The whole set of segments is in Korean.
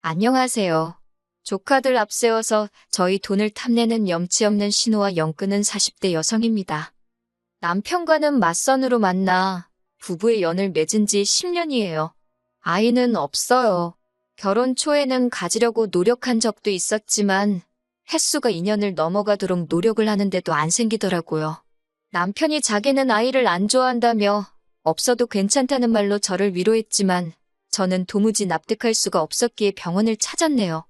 안녕하세요. 조카들 앞세워서 저희 돈을 탐내는 염치 없는 신우와 영끄는 40대 여성입니다. 남편과는 맞선으로 만나 부부의 연을 맺은 지 10년이에요. 아이는 없어요. 결혼 초에는 가지려고 노력한 적도 있었지만 횟수가 2년을 넘어가도록 노력을 하는데도 안 생기더라고요. 남편이 자기는 아이를 안 좋아한다며 없어도 괜찮다는 말로 저를 위로했지만 저는 도무지 납득할 수가 없었기에 병원을 찾았네요.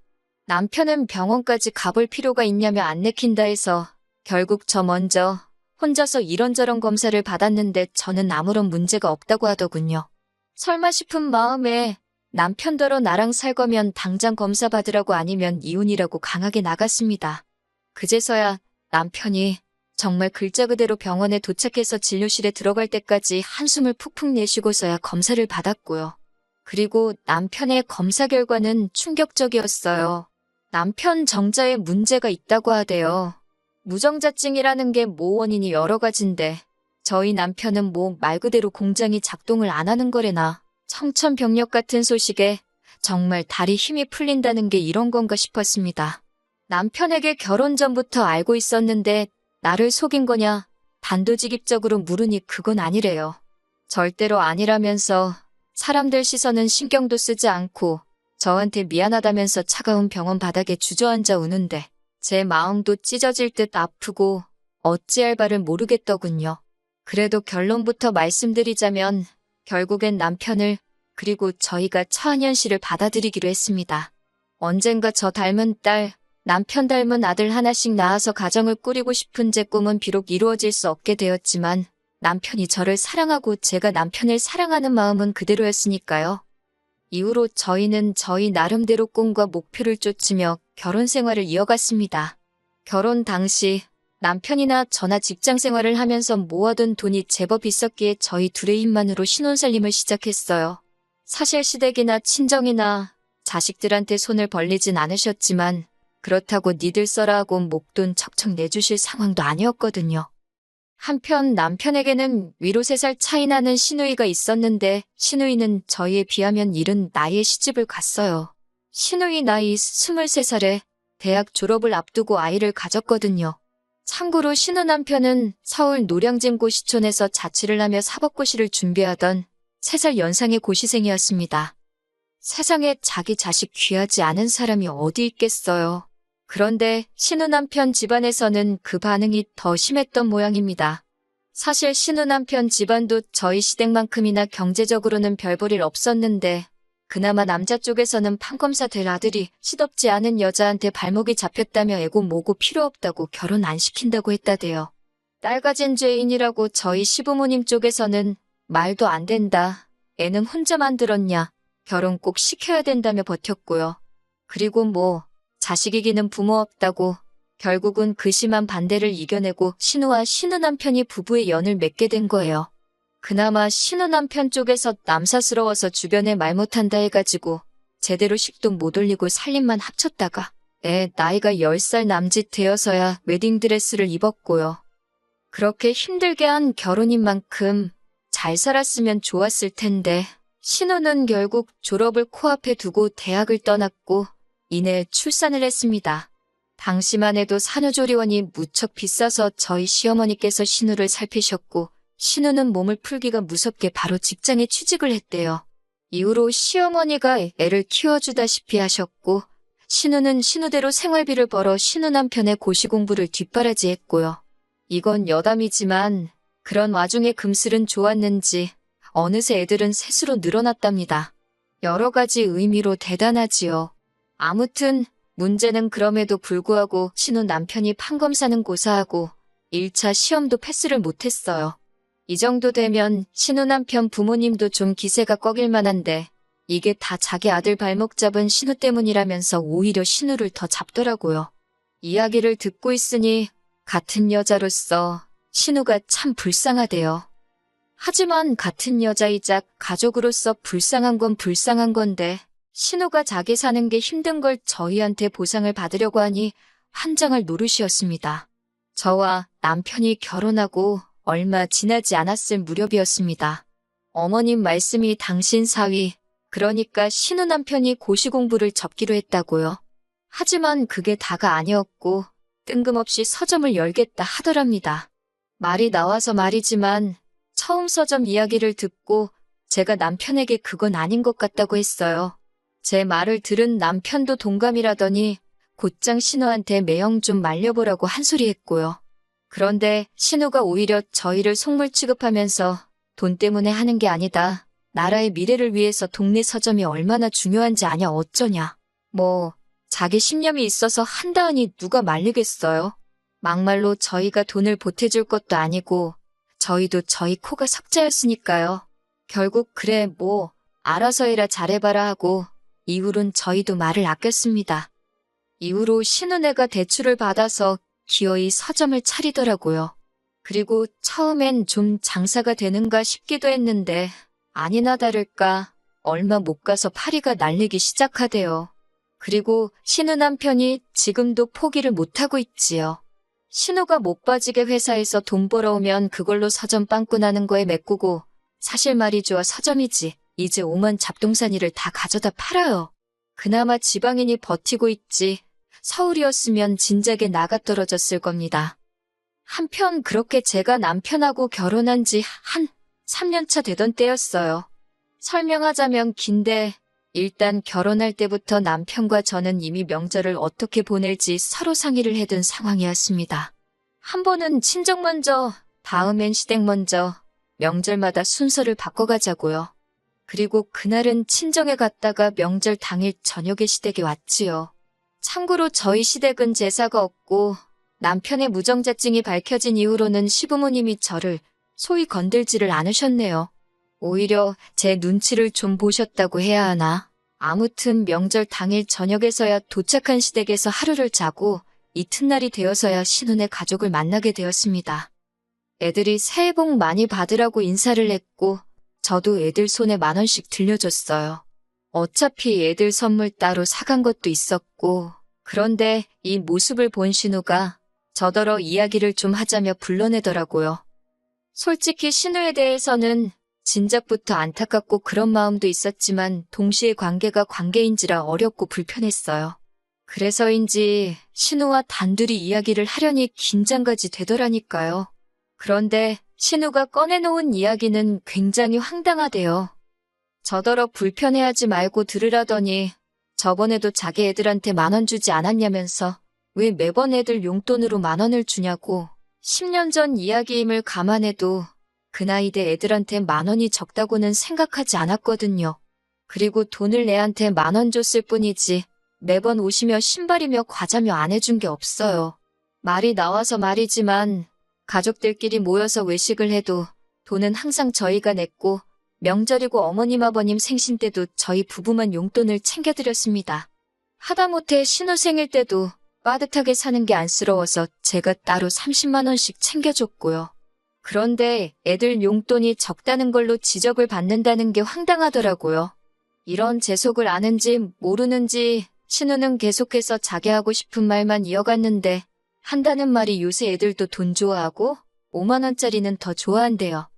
남편은 병원까지 가볼 필요가 있냐며 안 내킨다 해서 결국 저 먼저 혼자서 이런저런 검사를 받았는데 저는 아무런 문제가 없다고 하더군요. 설마 싶은 마음에 남편더러 나랑 살 거면 당장 검사 받으라고 아니면 이혼이라고 강하게 나갔습니다. 그제서야 남편이 정말 글자 그대로 병원에 도착해서 진료실에 들어갈 때까지 한숨을 푹푹 내쉬고서야 검사를 받았고요. 그리고 남편의 검사 결과는 충격적이었어요. 남편 정자에 문제가 있다고 하대요. 무정자증이라는 게 원인이 여러 가지인데 저희 남편은 말 그대로 공장이 작동을 안 하는 거래나 청천벽력 같은 소식에 정말 다리 힘이 풀린다는 게 이런 건가 싶었습니다. 남편에게 결혼 전부터 알고 있었는데 나를 속인 거냐 단도직입적으로 물으니 그건 아니래요. 절대로 아니라면서 사람들 시선은 신경도 쓰지 않고 저한테 미안하다면서 차가운 병원 바닥에 주저앉아 우는데 제 마음도 찢어질 듯 아프고 어찌할 바를 모르겠더군요. 그래도 결론부터 말씀드리자면 결국엔 남편을 그리고 저희가 차은현 씨를 받아들이기로 했습니다. 언젠가 저 닮은 딸, 남편 닮은 아들 하나씩 낳아서 가정을 꾸리고 싶은 제 꿈은 비록 이루어질 수 없게 되었지만 남편이 저를 사랑하고 제가 남편을 사랑하는 마음은 그대로였으니까요. 이후로 저희는 저희 나름대로 꿈과 목표를 쫓으며 결혼 생활을 이어갔습니다. 결혼 당시 남편이나 저나 직장 생활을 하면서 모아둔 돈이 제법 있었기에 저희 둘의 힘만으로 신혼살림을 시작했어요. 사실 시댁이나 친정이나 자식들한테 손을 벌리진 않으셨지만 그렇다고 니들 써라 하고 목돈 척척 내주실 상황도 아니었거든요. 한편 남편에게는 위로 3살 차이 나는 시누이가 있었는데 시누이는 저희에 비하면 이른 나이에 시집을 갔어요. 시누이 나이 23살에 대학 졸업을 앞두고 아이를 가졌거든요. 참고로 신우 남편은 서울 노량진 고시촌에서 자취를 하며 사법고시를 준비하던 3살 연상의 고시생이었습니다. 세상에 자기 자식 귀하지 않은 사람이 어디 있겠어요. 그런데 신우 남편 집안에서는 그 반응이 더 심했던 모양입니다. 사실 신우 남편 집안도 저희 시댁만큼이나 경제적으로는 별 볼 일 없었는데 그나마 남자 쪽에서는 판검사 될 아들이 시덥지 않은 여자한테 발목이 잡혔다며 애고 뭐고 필요 없다고 결혼 안 시킨다고 했다대요. 딸 가진 죄인이라고 저희 시부모님 쪽에서는 말도 안 된다. 애는 혼자 만들었냐. 결혼 꼭 시켜야 된다며 버텼고요. 그리고 자식 이기는 부모 없다고 결국은 그 심한 반대를 이겨내고 신우와 신우 남편이 부부의 연을 맺게 된 거예요. 그나마 신우 남편 쪽에서 남사스러워서 주변에 말 못한다 해가지고 제대로 식도 못 올리고 살림만 합쳤다가 애 나이가 10살 남짓 되어서야 웨딩드레스를 입었고요. 그렇게 힘들게 한 결혼인 만큼 잘 살았으면 좋았을 텐데 신우는 결국 졸업을 코앞에 두고 대학을 떠났고 이내 출산을 했습니다. 당시만 해도 산후조리원이 무척 비싸서 저희 시어머니께서 신우를 살피셨고 신우는 몸을 풀기가 무섭게 바로 직장에 취직을 했대요. 이후로 시어머니가 애를 키워주다시피 하셨고 신우는 신우대로 생활비를 벌어 신우 남편의 고시 공부를 뒷바라지했고요. 이건 여담이지만 그런 와중에 금슬은 좋았는지 어느새 애들은 셋으로 늘어났답니다. 여러 가지 의미로 대단하지요. 아무튼 문제는 그럼에도 불구하고 신우 남편이 판검사는 고사하고 1차 시험도 패스를 못했어요. 이 정도 되면 신우 남편 부모님도 좀 기세가 꺾일 만한데 이게 다 자기 아들 발목 잡은 신우 때문이라면서 오히려 신우를 더 잡더라고요. 이야기를 듣고 있으니 같은 여자로서 신우가 참 불쌍하대요. 하지만 같은 여자이자 가족으로서 불쌍한 건 불쌍한 건데 신우가 자기 사는 게 힘든 걸 저희한테 보상을 받으려고 하니 환장할 노릇이었습니다. 저와 남편이 결혼하고 얼마 지나지 않았을 무렵이었습니다. 어머님 말씀이 당신 사위, 그러니까 신우 남편이 고시 공부를 접기로 했다고요. 하지만 그게 다가 아니었고 뜬금없이 서점을 열겠다 하더랍니다. 말이 나와서 말이지만 처음 서점 이야기를 듣고 제가 남편에게 그건 아닌 것 같다고 했어요. 제 말을 들은 남편도 동감이라더니 곧장 신우한테 매형 좀 말려보라고 한 소리 했고요. 그런데 신우가 오히려 저희를 속물 취급하면서 돈 때문에 하는 게 아니다. 나라의 미래를 위해서 동네 서점이 얼마나 중요한지 아냐 어쩌냐. 뭐 자기 신념이 있어서 한다 하니 누가 말리겠어요. 막말로 저희가 돈을 보태줄 것도 아니고 저희도 저희 코가 석자였으니까요. 결국 그래 뭐 알아서 해라 잘해봐라 하고 이후론 저희도 말을 아꼈습니다. 이후로 신우네가 대출을 받아서 기어이 서점을 차리더라고요. 그리고 처음엔 좀 장사가 되는가 싶기도 했는데 아니나 다를까 얼마 못 가서 파리가 날리기 시작하대요. 그리고 신우 남편이 지금도 포기를 못하고 있지요. 신우가 못 빠지게 회사에서 돈 벌어오면 그걸로 서점 빵꾸나는 거에 메꾸고 사실 말이 좋아 서점이지 이제 오만 잡동사니를 다 가져다 팔아요. 그나마 지방인이 버티고 있지 서울이었으면 진작에 나가떨어졌을 겁니다. 한편 그렇게 제가 남편하고 결혼한 지 한 3년차 되던 때였어요. 설명하자면 긴데 일단 결혼할 때부터 남편과 저는 이미 명절을 어떻게 보낼지 서로 상의를 해둔 상황이었습니다. 한 번은 친정 먼저, 다음엔 시댁 먼저, 명절마다 순서를 바꿔가자고요. 그리고 그날은 친정에 갔다가 명절 당일 저녁에 시댁에 왔지요. 참고로 저희 시댁은 제사가 없고 남편의 무정자증이 밝혀진 이후로는 시부모님이 저를 소위 건들지를 않으셨네요. 오히려 제 눈치를 좀 보셨다고 해야 하나. 아무튼 명절 당일 저녁에서야 도착한 시댁에서 하루를 자고 이튿날이 되어서야 신혼의 가족을 만나게 되었습니다. 애들이 새해 복 많이 받으라고 인사를 했고 저도 애들 손에 10,000원씩 들려줬어요. 어차피 애들 선물 따로 사간 것도 있었고 그런데 이 모습을 본 신우가 저더러 이야기를 좀 하자며 불러내더라고요. 솔직히 신우에 대해서는 진작부터 안타깝고 그런 마음도 있었지만 동시에 관계가 관계인지라 어렵고 불편했어요. 그래서인지 신우와 단둘이 이야기를 하려니 긴장까지 되더라니까요. 그런데 신우가 꺼내놓은 이야기는 굉장히 황당하대요. 저더러 불편해하지 말고 들으라더니 저번에도 자기 애들한테 10,000원 주지 않았냐면서 왜 매번 애들 용돈으로 10,000원을 주냐고 10년 전 이야기임을 감안해도 그 나이대 애들한테 10,000원이 적다고는 생각하지 않았거든요. 그리고 돈을 애한테 10,000원 줬을 뿐이지 매번 옷이며 신발이며 과자며 안 해준 게 없어요. 말이 나와서 말이지만 가족들끼리 모여서 외식을 해도 돈은 항상 저희가 냈고 명절이고 어머님 아버님 생신 때도 저희 부부만 용돈을 챙겨드렸습니다. 하다못해 신우 생일 때도 빠듯하게 사는 게 안쓰러워서 제가 따로 30만 원씩 챙겨줬고요. 그런데 애들 용돈이 적다는 걸로 지적을 받는다는 게 황당하더라고요. 이런 제 속을 아는지 모르는지 신우는 계속해서 자기 하고 싶은 말만 이어갔는데 한다는 말이 요새 애들도 돈 좋아하고 5만 원짜리는 더 좋아한대요.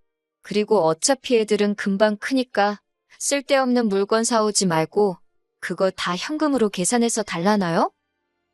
그리고 어차피 애들은 금방 크니까 쓸데없는 물건 사오지 말고 그거 다 현금으로 계산해서 달라나요?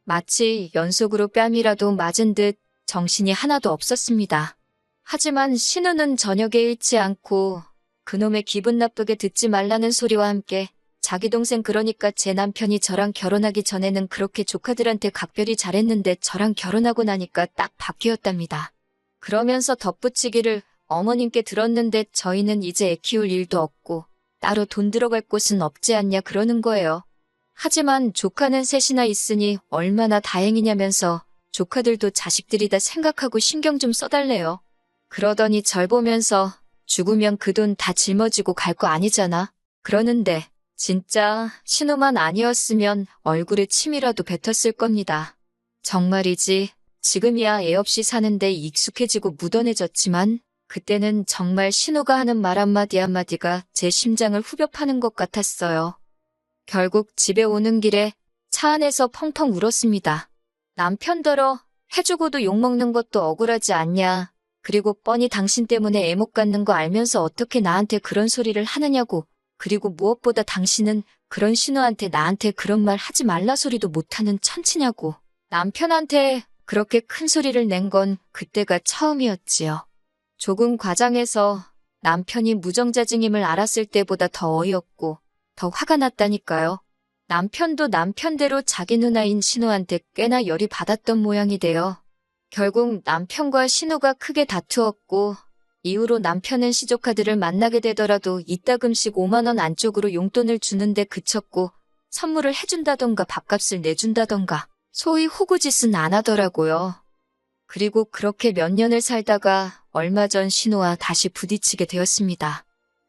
마치 연속으로 뺨이라도 맞은 듯 정신이 하나도 없었습니다. 하지만 신우는 저녁에 잃지 않고 그놈의 기분 나쁘게 듣지 말라는 소리와 함께 자기 동생 그러니까 제 남편이 저랑 결혼하기 전에는 그렇게 조카들한테 각별히 잘했는데 저랑 결혼하고 나니까 딱 바뀌었답니다. 그러면서 덧붙이기를 어머님께 들었는데 저희는 이제 애 키울 일도 없고 따로 돈 들어갈 곳은 없지 않냐 그러는 거예요. 하지만 조카는 셋이나 있으니 얼마나 다행이냐면서 조카들도 자식들이다 생각하고 신경 좀 써달래요. 그러더니 절 보면서 죽으면 그 돈 다 짊어지고 갈 거 아니잖아. 그러는데 진짜 신우만 아니었으면 얼굴에 침이라도 뱉었을 겁니다. 정말이지 지금이야 애 없이 사는데 익숙해지고 무던해졌지만 그때는 정말 신우가 하는 말 한마디 한마디가 제 심장을 후벼 파는 것 같았어요. 결국 집에 오는 길에 차 안에서 펑펑 울었습니다. 남편더러 해주고도 욕먹는 것도 억울하지 않냐. 그리고 뻔히 당신 때문에 애못 갖는 거 알면서 어떻게 나한테 그런 소리를 하느냐고 그리고 무엇보다 당신은 그런 신우한테 나한테 그런 말 하지 말라 소리도 못하는 천치냐고. 남편한테 그렇게 큰 소리를 낸 건 그때가 처음이었지요. 조금 과장해서 남편이 무정자증임을 알았을 때보다 더 어이없고 더 화가 났다니까요. 남편도 남편대로 자기 누나인 신우한테 꽤나 열이 받았던 모양이 돼요. 결국 남편과 신우가 크게 다투었고 이후로 남편은 시조카들을 만나게 되더라도 이따금씩 5만 원 안쪽으로 용돈을 주는데 그쳤고 선물을 해준다던가 밥값을 내준다던가 소위 호구짓은 안 하더라고요. 그리고 그렇게 몇 년을 살다가 얼마 전 신우와 다시 부딪히게 되었습니다.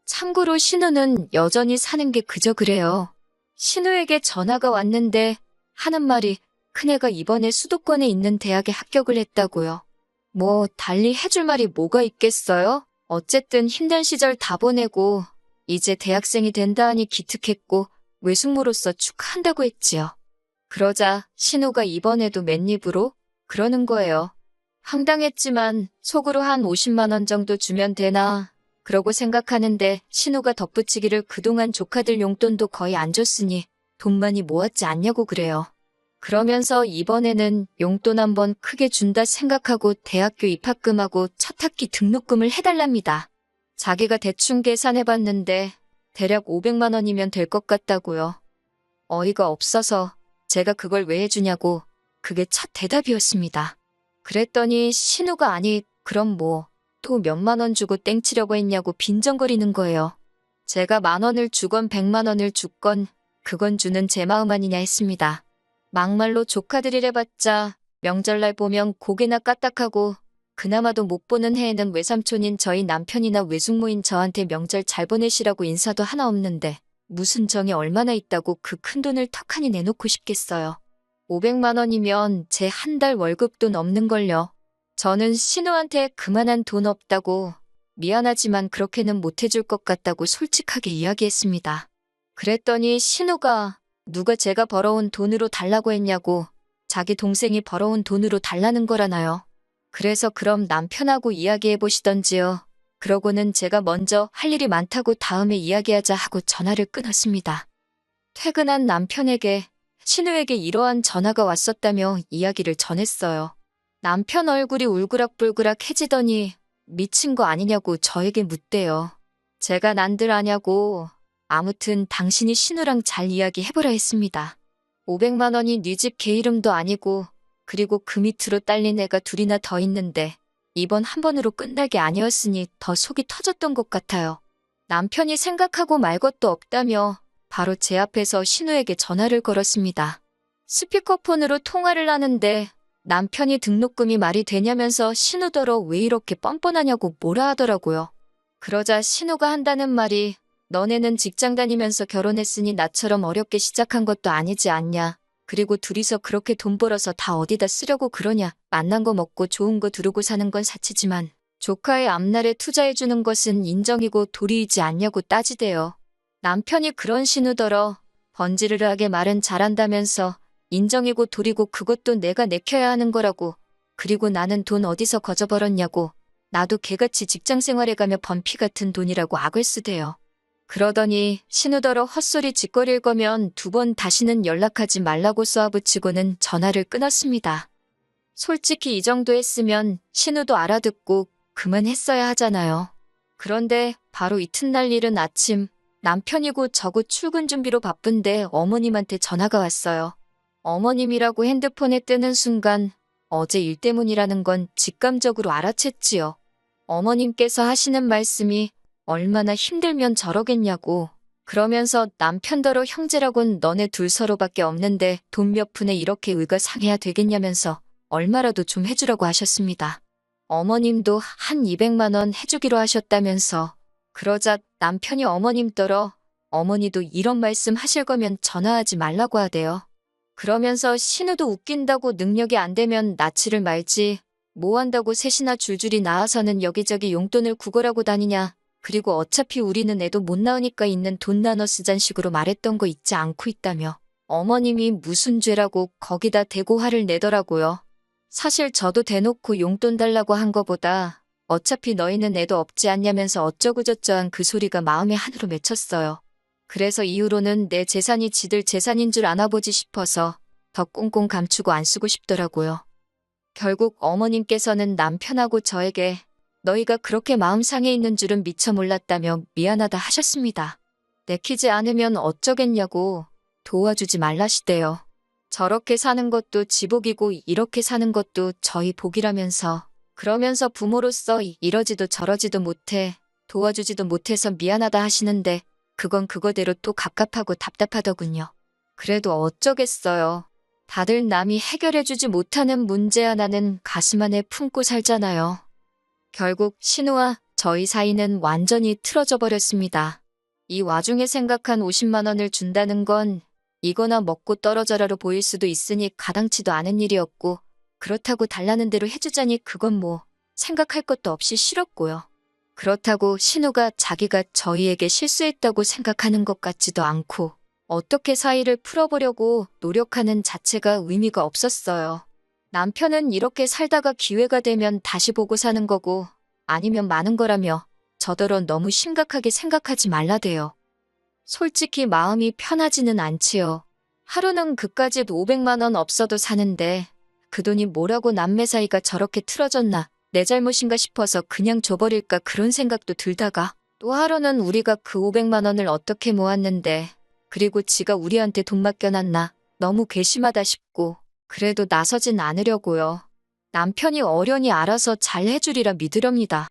참고로 신우는 여전히 사는 게 그저 그래요. 신우에게 전화가 왔는데 하는 말이 큰애가 이번에 수도권에 있는 대학에 합격을 했다고요. 뭐 달리 해줄 말이 뭐가 있겠어요? 어쨌든 힘든 시절 다 보내고 이제 대학생이 된다 하니 기특했고 외숙모로서 축하한다고 했지요. 그러자 신우가 이번에도 맨입으로 그러는 거예요. 황당했지만 속으로 한 50만 원 정도 주면 되나 그러고 생각하는데 신우가 덧붙이기를 그동안 조카들 용돈도 거의 안 줬으니 돈 많이 모았지 않냐고 그래요. 그러면서 이번에는 용돈 한번 크게 준다 생각하고 대학교 입학금하고 첫 학기 등록금을 해달랍니다. 자기가 대충 계산해봤는데 대략 500만 원이면 될 것 같다고요. 어이가 없어서 제가 그걸 왜 해주냐고 그게 첫 대답이었습니다. 그랬더니 신우가 아니 그럼 뭐 또 몇만 원 주고 땡치려고 했냐고 빈정거리는 거예요. 제가 10,000원을 주건 100만 원을 줬건 그건 주는 제 마음 아니냐 했습니다. 막말로 조카들이래봤자 명절날 보면 고개나 까딱하고 그나마도 못 보는 해에는 외삼촌인 저희 남편이나 외숙모인 저한테 명절 잘 보내시라고 인사도 하나 없는데 무슨 정이 얼마나 있다고 그 큰돈을 턱하니 내놓고 싶겠어요. 500만 원이면 제 한 달 월급도 넘는걸요. 저는 신우한테 그만한 돈 없다고 미안하지만 그렇게는 못해줄 것 같다고 솔직하게 이야기했습니다. 그랬더니 신우가 누가 제가 벌어온 돈으로 달라고 했냐고 자기 동생이 벌어온 돈으로 달라는 거라나요. 그래서 그럼 남편하고 이야기해보시던지요. 그러고는 제가 먼저 할 일이 많다고 다음에 이야기하자 하고 전화를 끊었습니다. 퇴근한 남편에게 신우에게 이러한 전화가 왔었다며 이야기를 전했어요. 남편 얼굴이 울그락불그락해지더니 미친 거 아니냐고 저에게 묻대요. 제가 난들 아냐고 아무튼 당신이 신우랑 잘 이야기해보라 했습니다. 500만 원이 네 집 개 이름도 아니고 그리고 그 밑으로 딸린 애가 둘이나 더 있는데 이번 한 번으로 끝날 게 아니었으니 더 속이 터졌던 것 같아요. 남편이 생각하고 말 것도 없다며 바로 제 앞에서 신우에게 전화를 걸었습니다. 스피커폰으로 통화를 하는데 남편이 등록금이 말이 되냐면서 신우더러 왜 이렇게 뻔뻔하냐고 뭐라 하더라고요. 그러자 신우가 한다는 말이 너네는 직장 다니면서 결혼했으니 나처럼 어렵게 시작한 것도 아니지 않냐. 그리고 둘이서 그렇게 돈 벌어서 다 어디다 쓰려고 그러냐. 만난 거 먹고 좋은 거 두르고 사는 건 사치지만 조카의 앞날에 투자해주는 것은 인정이고 도리이지 않냐고 따지대요. 남편이 그런 신우더러 번지르르하게 말은 잘한다면서 인정이고 도리고 그것도 내가 내켜야 하는 거라고. 그리고 나는 돈 어디서 거저 벌었냐고. 나도 개같이 직장 생활해가며 번 피 같은 돈이라고 악을 쓰대요. 그러더니 신우더러 헛소리 짓거릴 거면 2번 다시는 연락하지 말라고 쏘아붙이고는 전화를 끊었습니다. 솔직히 이 정도 했으면 신우도 알아듣고 그만했어야 하잖아요. 그런데 바로 이튿날 일은 아침 남편이고 저고 출근 준비로 바쁜데 어머님한테 전화가 왔어요. 어머님이라고 핸드폰에 뜨는 순간 어제 일 때문이라는 건 직감적으로 알아챘지요. 어머님께서 하시는 말씀이 얼마나 힘들면 저러겠냐고. 그러면서 남편더러 형제라곤 너네 둘 서로밖에 없는데 돈 몇 푼에 이렇게 의가 상해야 되겠냐면서 얼마라도 좀 해주라고 하셨습니다. 어머님도 한 200만 원 해주기로 하셨다면서. 그러자 남편이 어머님더러 어머니도 이런 말씀 하실 거면 전화하지 말라고 하대요. 그러면서 신우도 웃긴다고 능력이 안 되면 낯을 말지 뭐 한다고 셋이나 줄줄이 나와서는 여기저기 용돈을 구걸하고 다니냐. 그리고 어차피 우리는 애도 못 낳으니까 있는 돈 나눠 쓰잔 식으로 말했던 거 잊지 않고 있다며 어머님이 무슨 죄라고 거기다 대고 화를 내더라고요. 사실 저도 대놓고 용돈 달라고 한 거보다 어차피 너희는 애도 없지 않냐면서 어쩌고저쩌한 그 소리가 마음에 한으로 맺혔어요. 그래서 이후로는 내 재산이 지들 재산인 줄 아나보지 싶어서 더 꽁꽁 감추고 안 쓰고 싶더라고요. 결국 어머님께서는 남편하고 저에게 너희가 그렇게 마음 상해 있는 줄은 미처 몰랐다며 미안하다 하셨습니다. 내키지 않으면 어쩌겠냐고 도와주지 말라시대요. 저렇게 사는 것도 지복이고 이렇게 사는 것도 저희 복이라면서 그러면서 부모로서 이러지도 저러지도 못해 도와주지도 못해서 미안하다 하시는데 그건 그거대로 또 갑갑하고 답답하더군요. 그래도 어쩌겠어요. 다들 남이 해결해주지 못하는 문제 하나는 가슴 안에 품고 살잖아요. 결국 신우와 저희 사이는 완전히 틀어져 버렸습니다. 이 와중에 생각한 50만 원을 준다는 건 이거나 먹고 떨어져라로 보일 수도 있으니 가당치도 않은 일이었고 그렇다고 달라는 대로 해주자니 그건 뭐 생각할 것도 없이 싫었고요. 그렇다고 신우가 자기가 저희에게 실수했다고 생각하는 것 같지도 않고 어떻게 사이를 풀어보려고 노력하는 자체가 의미가 없었어요. 남편은 이렇게 살다가 기회가 되면 다시 보고 사는 거고 아니면 마는 거라며 저더러 너무 심각하게 생각하지 말라대요. 솔직히 마음이 편하지는 않지요. 하루는 그까짓 500만 원 없어도 사는데 그 돈이 뭐라고 남매 사이가 저렇게 틀어졌나 내 잘못인가 싶어서 그냥 줘버릴까 그런 생각도 들다가 또 하루는 우리가 그 500만 원을 어떻게 모았는데 그리고 지가 우리한테 돈 맡겨놨나 너무 괘씸하다 싶고 그래도 나서진 않으려고요. 남편이 어련히 알아서 잘 해주리라 믿으렵니다.